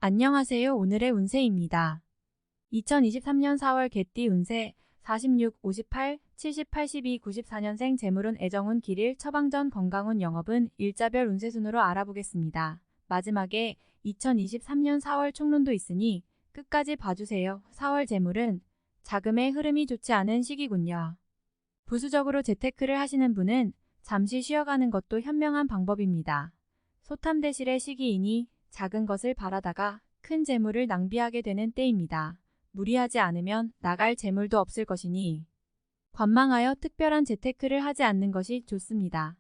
안녕하세요. 오늘의 운세입니다. 2023년 4월 개띠 운세 46, 58, 70, 82, 94년생 재물운 애정운 길일 처방전 건강운 영업은 일자별 운세 순으로 알아보겠습니다. 마지막에 2023년 4월 총론도 있으니 끝까지 봐주세요. 4월 재물은 자금의 흐름이 좋지 않은 시기군요. 부수적으로 재테크를 하시는 분은 잠시 쉬어가는 것도 현명한 방법입니다. 소탐대실의 시기이니 작은 것을 바라다가 큰 재물을 낭비하게 되는 때입니다. 무리하지 않으면 나갈 재물도 없을 것이니 관망하여 특별한 재테크를 하지 않는 것이 좋습니다.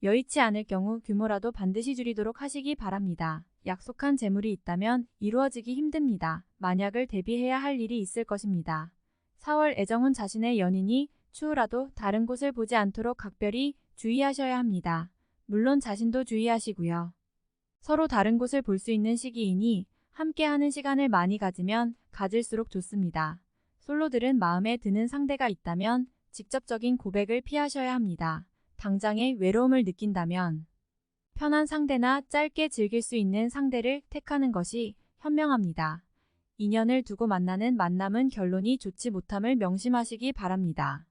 여의치 않을 경우 규모라도 반드시 줄이도록 하시기 바랍니다. 약속한 재물이 있다면 이루어지기 힘듭니다. 만약을 대비해야 할 일이 있을 것입니다. 4월 애정운 자신의 연인이 추후라도 다른 곳을 보지 않도록 각별히 주의하셔야 합니다. 물론 자신도 주의하시고요. 서로 다른 곳을 볼 수 있는 시기이니 함께하는 시간을 많이 가지면 가질수록 좋습니다. 솔로들은 마음에 드는 상대가 있다면 직접적인 고백을 피하셔야 합니다. 당장의 외로움을 느낀다면 편한 상대나 짧게 즐길 수 있는 상대를 택하는 것이 현명합니다. 인연을 두고 만나는 만남은 결론이 좋지 못함을 명심하시기 바랍니다.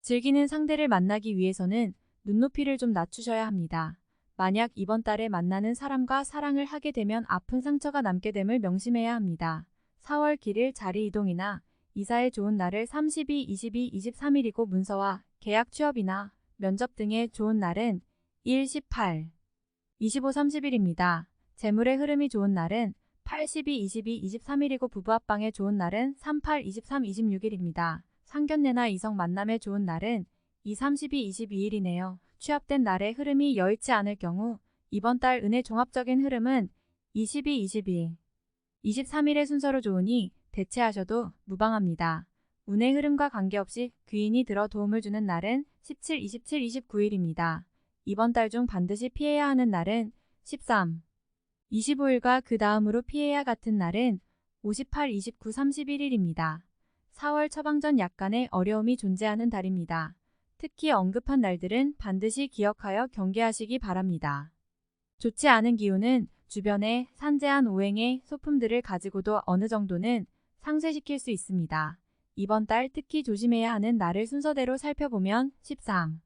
즐기는 상대를 만나기 위해서는 눈높이를 좀 낮추셔야 합니다. 만약 이번 달에 만나는 사람과 사랑을 하게 되면 아픈 상처가 남게 됨을 명심해야 합니다. 4월 길일 자리 이동이나 이사에 좋은 날을 32, 22, 23일이고 문서와 계약 취업이나 면접 등의 좋은 날은 1, 18, 25, 30일입니다. 재물의 흐름이 좋은 날은 8, 12, 22, 23일이고 부부 합방에 좋은 날은 3, 8, 23, 26일입니다. 상견례나 이성 만남에 좋은 날은 2, 32, 22일이네요. 취합된 날의 흐름이 여의치 않을 경우 이번 달 운의 종합적인 흐름은 22, 22, 23일의 순서로 좋으니 대체하셔도 무방합니다. 운의 흐름과 관계없이 귀인이 들어 도움을 주는 날은 17, 27, 29일입니다. 이번 달 중 반드시 피해야 하는 날은 13, 25일과 그 다음으로 피해야 같은 날은 58, 29, 31일입니다. 4월 처방전 약간의 어려움이 존재하는 달입니다. 특히 언급한 날들은 반드시 기억하여 경계하시기 바랍니다. 좋지 않은 기운은 주변에 산재한 오행의 소품들을 가지고도 어느 정도는 상쇄시킬 수 있습니다. 이번 달 특히 조심해야 하는 날을 순서대로 살펴보면 13,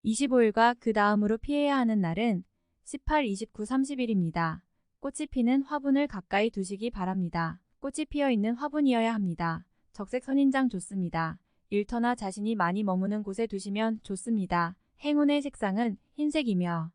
25일과 그 다음으로 피해야 하는 날은 18, 29, 30일입니다. 꽃이 피는 화분을 가까이 두시기 바랍니다. 꽃이 피어있는 화분이어야 합니다. 적색 선인장 좋습니다. 일터나 자신이 많이 머무는 곳에 두시면 좋습니다. 행운의 색상은 흰색이며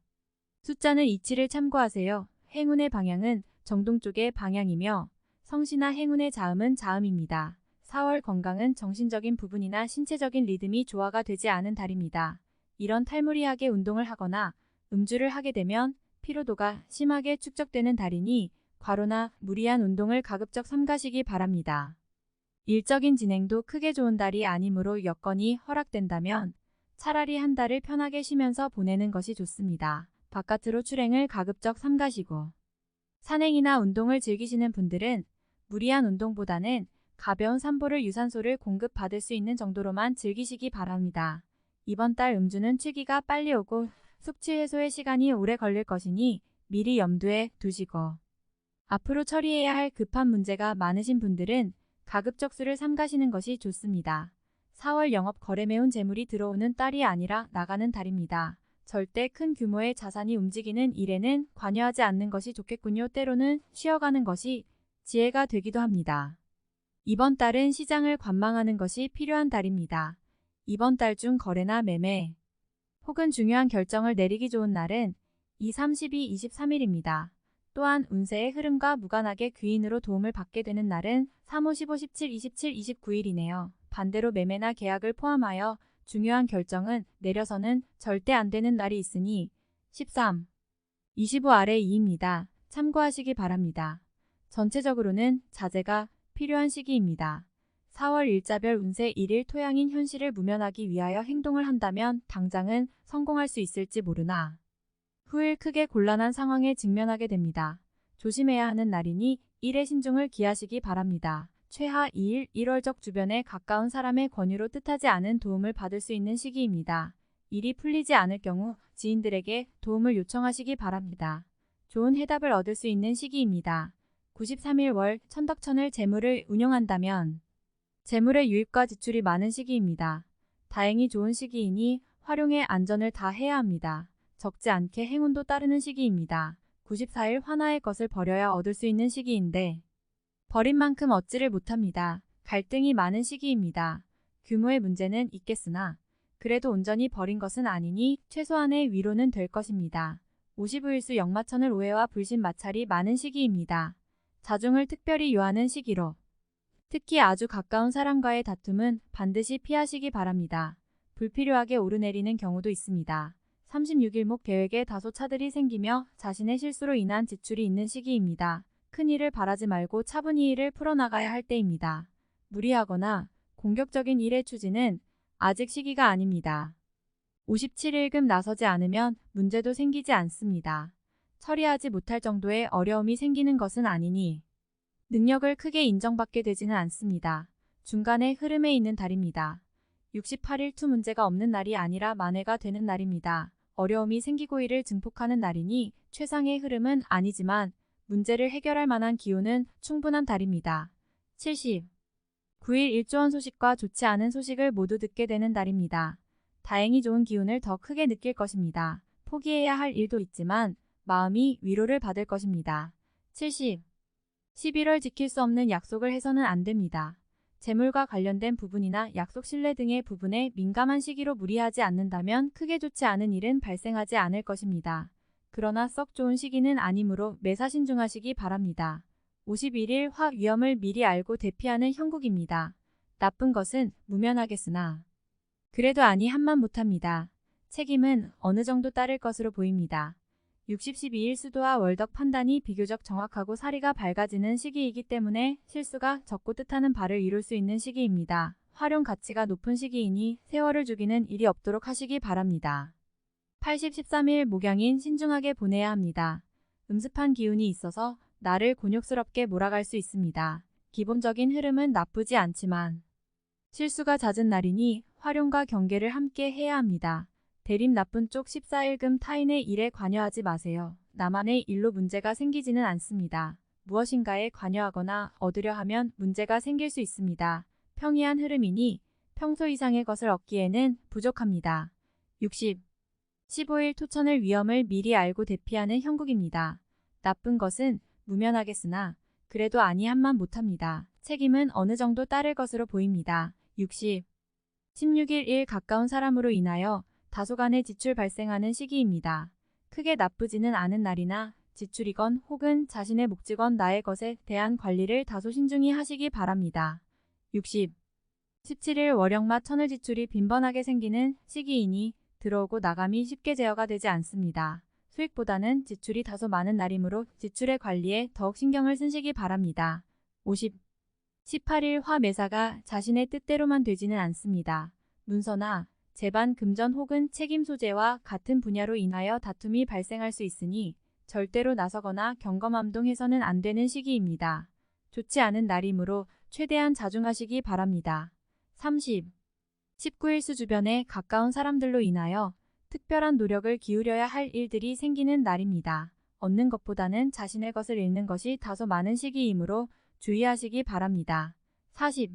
숫자는 27을 참고하세요. 행운의 방향은 정동쪽의 방향이며 성씨나 행운의 자음은 자음입니다. 4월 건강은 정신적인 부분이나 신체적인 리듬이 조화가 되지 않은 달입니다. 이런 탈무리하게 운동을 하거나 음주를 하게 되면 피로도가 심하게 축적되는 달이니 과로나 무리한 운동을 가급적 삼가시기 바랍니다. 일적인 진행도 크게 좋은 달이 아니므로 여건이 허락된다면 차라리 한 달을 편하게 쉬면서 보내는 것이 좋습니다. 바깥으로 출행을 가급적 삼가시고 산행이나 운동을 즐기시는 분들은 무리한 운동보다는 가벼운 산보를 유산소를 공급받을 수 있는 정도로만 즐기시기 바랍니다. 이번 달 음주는 취기가 빨리 오고 숙취 해소의 시간이 오래 걸릴 것이니 미리 염두에 두시고 앞으로 처리해야 할 급한 문제가 많으신 분들은 가급적 술을 삼가시는 것이 좋습니다. 4월 영업 거래 매운 재물이 들어오는 달이 아니라 나가는 달입니다. 절대 큰 규모의 자산이 움직이는 일에는 관여하지 않는 것이 좋겠군요. 때로는 쉬어가는 것이 지혜가 되기도 합니다. 이번 달은 시장을 관망하는 것이 필요한 달입니다. 이번 달 중 거래나 매매 혹은 중요한 결정을 내리기 좋은 날은 2, 32, 23일입니다. 또한 운세의 흐름과 무관하게 귀인으로 도움을 받게 되는 날은 3, 5, 15, 17, 27, 29일이네요. 반대로 매매나 계약을 포함하여 중요한 결정은 내려서는 절대 안 되는 날이 있으니 13, 25 아래 2입니다. 참고하시기 바랍니다. 전체적으로는 자제가 필요한 시기입니다. 4월 일자별 운세 1일 토양인 현실을 무면하기 위하여 행동을 한다면 당장은 성공할 수 있을지 모르나 후일 크게 곤란한 상황에 직면하게 됩니다. 조심해야 하는 날이니 일에 신중을 기하시기 바랍니다. 최하 2일 1월적 주변에 가까운 사람의 권유로 뜻하지 않은 도움을 받을 수 있는 시기입니다. 일이 풀리지 않을 경우 지인들에게 도움을 요청하시기 바랍니다. 좋은 해답을 얻을 수 있는 시기입니다. 93일 월 천덕천을 재물을 운용한다면 재물의 유입과 지출이 많은 시기입니다. 다행히 좋은 시기이니 활용에 안전을 다해야 합니다. 적지 않게 행운도 따르는 시기입니다. 94일 화나의 것을 버려야 얻을 수 있는 시기인데 버린 만큼 얻지를 못합니다. 갈등이 많은 시기입니다. 규모의 문제는 있겠으나 그래도 온전히 버린 것은 아니니 최소한의 위로는 될 것입니다. 55일수 역마천을 오해와 불신 마찰이 많은 시기입니다. 자중을 특별히 요하는 시기로 특히 아주 가까운 사람과의 다툼은 반드시 피하시기 바랍니다. 불필요하게 오르내리는 경우도 있습니다. 36일목 계획에 다소 차질이 생기며 자신의 실수로 인한 지출이 있는 시기입니다. 큰일을 바라지 말고 차분히 일을 풀어나가야 할 때입니다. 무리하거나 공격적인 일의 추진은 아직 시기가 아닙니다. 57일금 나서지 않으면 문제도 생기지 않습니다. 처리하지 못할 정도의 어려움이 생기는 것은 아니니 능력을 크게 인정받게 되지는 않습니다. 중간에 흐름에 있는 달입니다. 68일 투 문제가 없는 날이 아니라 만회가 되는 날입니다. 어려움이 생기고 이를 증폭하는 날이니 최상의 흐름은 아니지만 문제를 해결할 만한 기운은 충분한 달입니다. 70. 9일 일조원 소식과 좋지 않은 소식을 모두 듣게 되는 달입니다. 다행히 좋은 기운을 더 크게 느낄 것입니다. 포기해야 할 일도 있지만 마음이 위로를 받을 것입니다. 70. 11월 지킬 수 없는 약속을 해서는 안 됩니다. 재물과 관련된 부분이나 약속 신뢰 등의 부분에 민감한 시기로 무리하지 않는다면 크게 좋지 않은 일은 발생하지 않을 것입니다. 그러나 썩 좋은 시기는 아니므로 매사 신중하시기 바랍니다. 51일 화 위험을 미리 알고 대피하는 형국입니다. 나쁜 것은 무면하겠으나 그래도 아니 한만 못합니다. 책임은 어느 정도 따를 것으로 보입니다. 60-12일 수도와 월덕 판단이 비교적 정확하고 사리가 밝아지는 시기이기 때문에 실수가 적고 뜻하는 바를 이룰 수 있는 시기입니다. 활용 가치가 높은 시기이니 세월을 죽이는 일이 없도록 하시기 바랍니다. 80-13일 목양인 신중하게 보내야 합니다. 음습한 기운이 있어서 나를 곤욕스럽게 몰아갈 수 있습니다. 기본적인 흐름은 나쁘지 않지만 실수가 잦은 날이니 활용과 경계를 함께 해야 합니다. 대립 나쁜 쪽 14일금 타인의 일에 관여하지 마세요. 나만의 일로 문제가 생기지는 않습니다. 무엇인가에 관여하거나 얻으려 하면 문제가 생길 수 있습니다. 평이한 흐름이니 평소 이상의 것을 얻기에는 부족합니다. 60. 15일 토천을 위험을 미리 알고 대피하는 형국입니다. 나쁜 것은 무면하겠으나 그래도 아니 한만 못합니다. 책임은 어느 정도 따를 것으로 보입니다. 60. 16일 일 가까운 사람으로 인하여 다소간의 지출 발생하는 시기입니다. 크게 나쁘지는 않은 날이나 지출이건 혹은 자신의 몫이건 나의 것에 대한 관리를 다소 신중히 하시기 바랍니다. 60. 17일 월역마 천을 지출이 빈번하게 생기는 시기이니 들어오고 나감이 쉽게 제어가 되지 않습니다. 수익보다는 지출이 다소 많은 날이므로 지출의 관리에 더욱 신경을 쓰시기 바랍니다. 50. 18일 화 매사가 자신의 뜻대로만 되지는 않습니다. 문서나 재반 금전 혹은 책임 소재와 같은 분야로 인하여 다툼이 발생할 수 있으니 절대로 나서거나 경거망동해서는 안 되는 시기입니다. 좋지 않은 날이므로 최대한 자중하시기 바랍니다. 30. 19일수 주변에 가까운 사람들로 인하여 특별한 노력을 기울여야 할 일들이 생기는 날입니다. 얻는 것보다는 자신의 것을 잃는 것이 다소 많은 시기이므로 주의하시기 바랍니다. 40.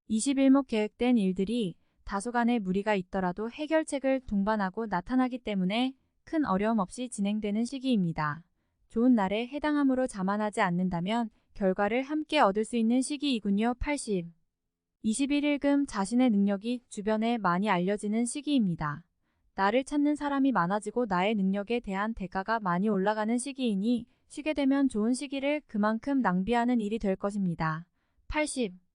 21목 계획된 일들이 다소간의 무리가 있더라도 해결책을 동반하고 나타나기 때문에 큰 어려움 없이 진행되는 시기입니다. 좋은 날에 해당함으로 자만하지 않는다면 결과를 함께 얻을 수 있는 시기이군요. 80. 21일금 자신의 능력이 주변에 많이 알려지는 시기입니다. 나를 찾는 사람이 많아지고 나의 능력에 대한 대가가 많이 올라가는 시기이니 쉬게 되면 좋은 시기를 그만큼 낭비하는 일이 될 것입니다. 80.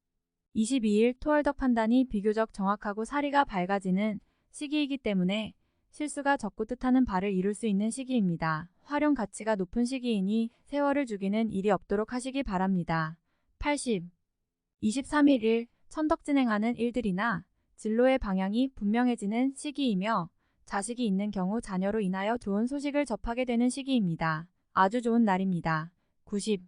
22일 토월덕 판단이 비교적 정확하고 사리가 밝아지는 시기이기 때문에 실수가 적고 뜻하는 바를 이룰 수 있는 시기입니다. 활용 가치가 높은 시기이니 세월을 죽이는 일이 없도록 하시기 바랍니다. 80. 23일 천덕 진행하는 일들이나 진로의 방향이 분명해지는 시기이며 자식이 있는 경우 자녀로 인하여 좋은 소식을 접하게 되는 시기입니다. 아주 좋은 날입니다. 90.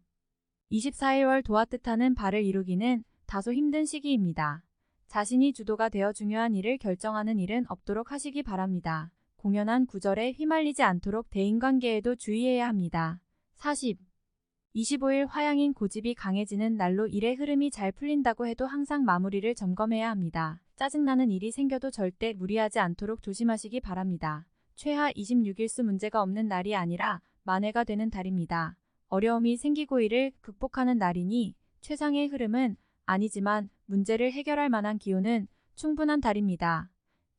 24일월 도와 뜻하는 바를 이루기는 다소 힘든 시기입니다. 자신이 주도가 되어 중요한 일을 결정하는 일은 없도록 하시기 바랍니다. 공연한 구절에 휘말리지 않도록 대인관계에도 주의해야 합니다. 40. 25일 화양인 고집이 강해지는 날로 일의 흐름이 잘 풀린다고 해도 항상 마무리를 점검해야 합니다. 짜증나는 일이 생겨도 절대 무리하지 않도록 조심하시기 바랍니다. 최하 26일수 문제가 없는 날이 아니라 만회가 되는 달입니다. 어려움이 생기고 이를 극복하는 날이니 최상의 흐름은 아니지만 문제를 해결할 만한 기운은 충분한 달입니다.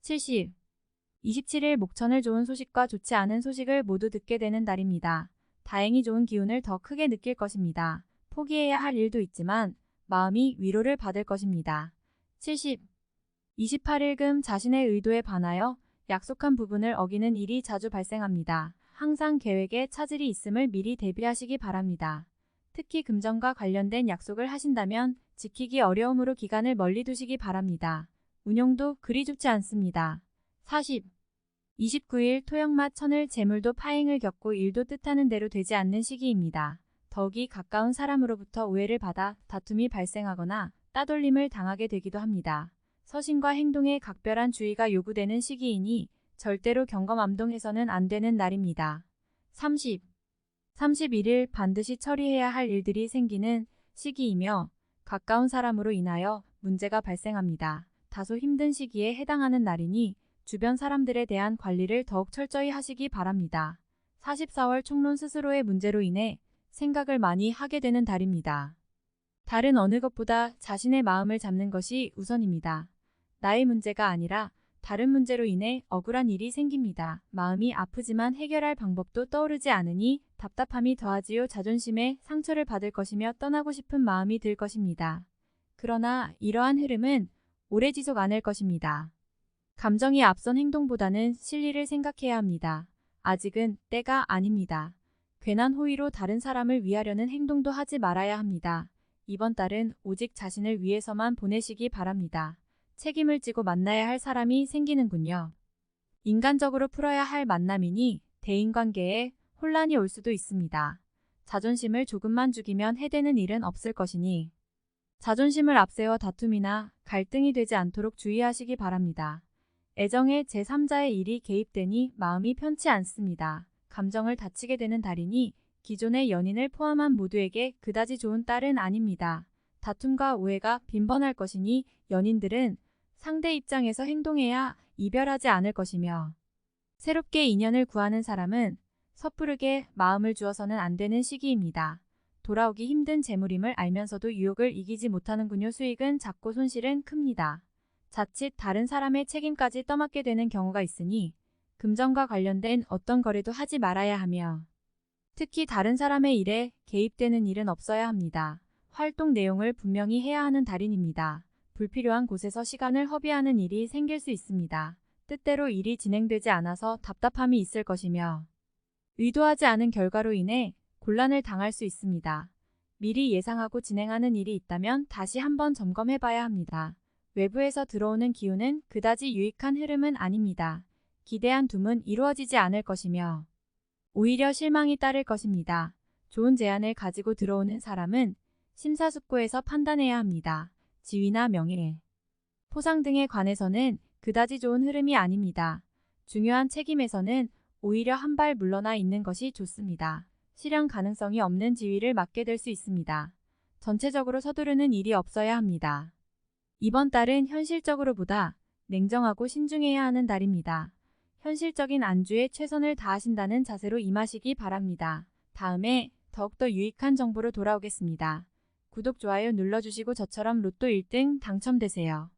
27일 목천을 좋은 소식과 좋지 않은 소식을 모두 듣게 되는 달입니다. 다행히 좋은 기운을 더 크게 느낄 것입니다. 포기해야 할 일도 있지만 마음이 위로를 받을 것입니다. 28일 금 자신의 의도에 반하여 약속한 부분을 어기는 일이 자주 발생합니다. 항상 계획에 차질이 있음을 미리 대비하시기 바랍니다. 특히 금전과 관련된 약속을 하신다면 지키기 어려움으로 기간을 멀리 두시기 바랍니다. 운용도 그리 좋지 않습니다. 29일 토역마 천을 재물도 파행을 겪고 일도 뜻하는 대로 되지 않는 시기입니다. 더욱이 가까운 사람으로부터 오해를 받아 다툼이 발생하거나 따돌림을 당하게 되기도 합니다. 서신과 행동에 각별한 주의가 요구되는 시기이니 절대로 경검암동해서는 안 되는 날입니다. 31일 반드시 처리해야 할 일들이 생기는 시기이며 가까운 사람으로 인하여 문제가 발생합니다. 다소 힘든 시기에 해당하는 날이니 주변 사람들에 대한 관리를 더욱 철저히 하시기 바랍니다. 44월 총론 스스로의 문제로 인해 생각을 많이 하게 되는 달입니다. 다른 어느 것보다 자신의 마음을 잡는 것이 우선입니다. 나의 문제가 아니라 다른 문제로 인해 억울한 일이 생깁니다. 마음이 아프지만 해결할 방법도 떠오르지 않으니 답답함이 더하지요. 자존심에 상처를 받을 것이며 떠나고 싶은 마음이 들 것입니다. 그러나 이러한 흐름은 오래 지속 않을 것입니다. 감정이 앞선 행동보다는 실리를 생각해야 합니다. 아직은 때가 아닙니다. 괜한 호의로 다른 사람을 위하려는 행동도 하지 말아야 합니다. 이번 달은 오직 자신을 위해서만 보내시기 바랍니다. 책임을 지고 만나야 할 사람이 생기는군요. 인간적으로 풀어야 할 만남이니 대인관계에 혼란이 올 수도 있습니다. 자존심을 조금만 죽이면 해되는 일은 없을 것이니 자존심을 앞세워 다툼이나 갈등이 되지 않도록 주의하시기 바랍니다. 애정에 제3자의 일이 개입되니 마음이 편치 않습니다. 감정을 다치게 되는 달이니 기존의 연인을 포함한 모두에게 그다지 좋은 달은 아닙니다. 다툼과 오해가 빈번할 것이니 연인들은 상대 입장에서 행동해야 이별하지 않을 것이며 새롭게 인연을 구하는 사람은 섣부르게 마음을 주어서는 안 되는 시기입니다. 돌아오기 힘든 재물임을 알면서도 유혹을 이기지 못하는군요. 수익은 작고 손실은 큽니다. 자칫 다른 사람의 책임까지 떠맡게 되는 경우가 있으니 금전과 관련된 어떤 거래도 하지 말아야 하며 특히 다른 사람의 일에 개입되는 일은 없어야 합니다. 활동 내용을 분명히 해야 하는 달인입니다. 불필요한 곳에서 시간을 허비하는 일이 생길 수 있습니다. 뜻대로 일이 진행되지 않아서 답답함이 있을 것이며 의도하지 않은 결과로 인해 곤란을 당할 수 있습니다. 미리 예상하고 진행하는 일이 있다면 다시 한번 점검해 봐야 합니다. 외부에서 들어오는 기운은 그다지 유익한 흐름은 아닙니다. 기대한 둠은 이루어지지 않을 것이며 오히려 실망이 따를 것입니다. 좋은 제안을 가지고 들어오는 사람은 심사숙고해서 판단해야 합니다. 지위나 명예, 포상 등에 관해서는 그다지 좋은 흐름이 아닙니다. 중요한 책임에서는 오히려 한 발 물러나 있는 것이 좋습니다. 실현 가능성이 없는 지위를 맡게 될 수 있습니다. 전체적으로 서두르는 일이 없어야 합니다. 이번 달은 현실적으로보다 냉정하고 신중해야 하는 달입니다. 현실적인 안주에 최선을 다하신다는 자세로 임하시기 바랍니다. 다음에 더욱더 유익한 정보로 돌아오겠습니다. 구독, 좋아요 눌러주시고 저처럼 로또 1등 당첨되세요.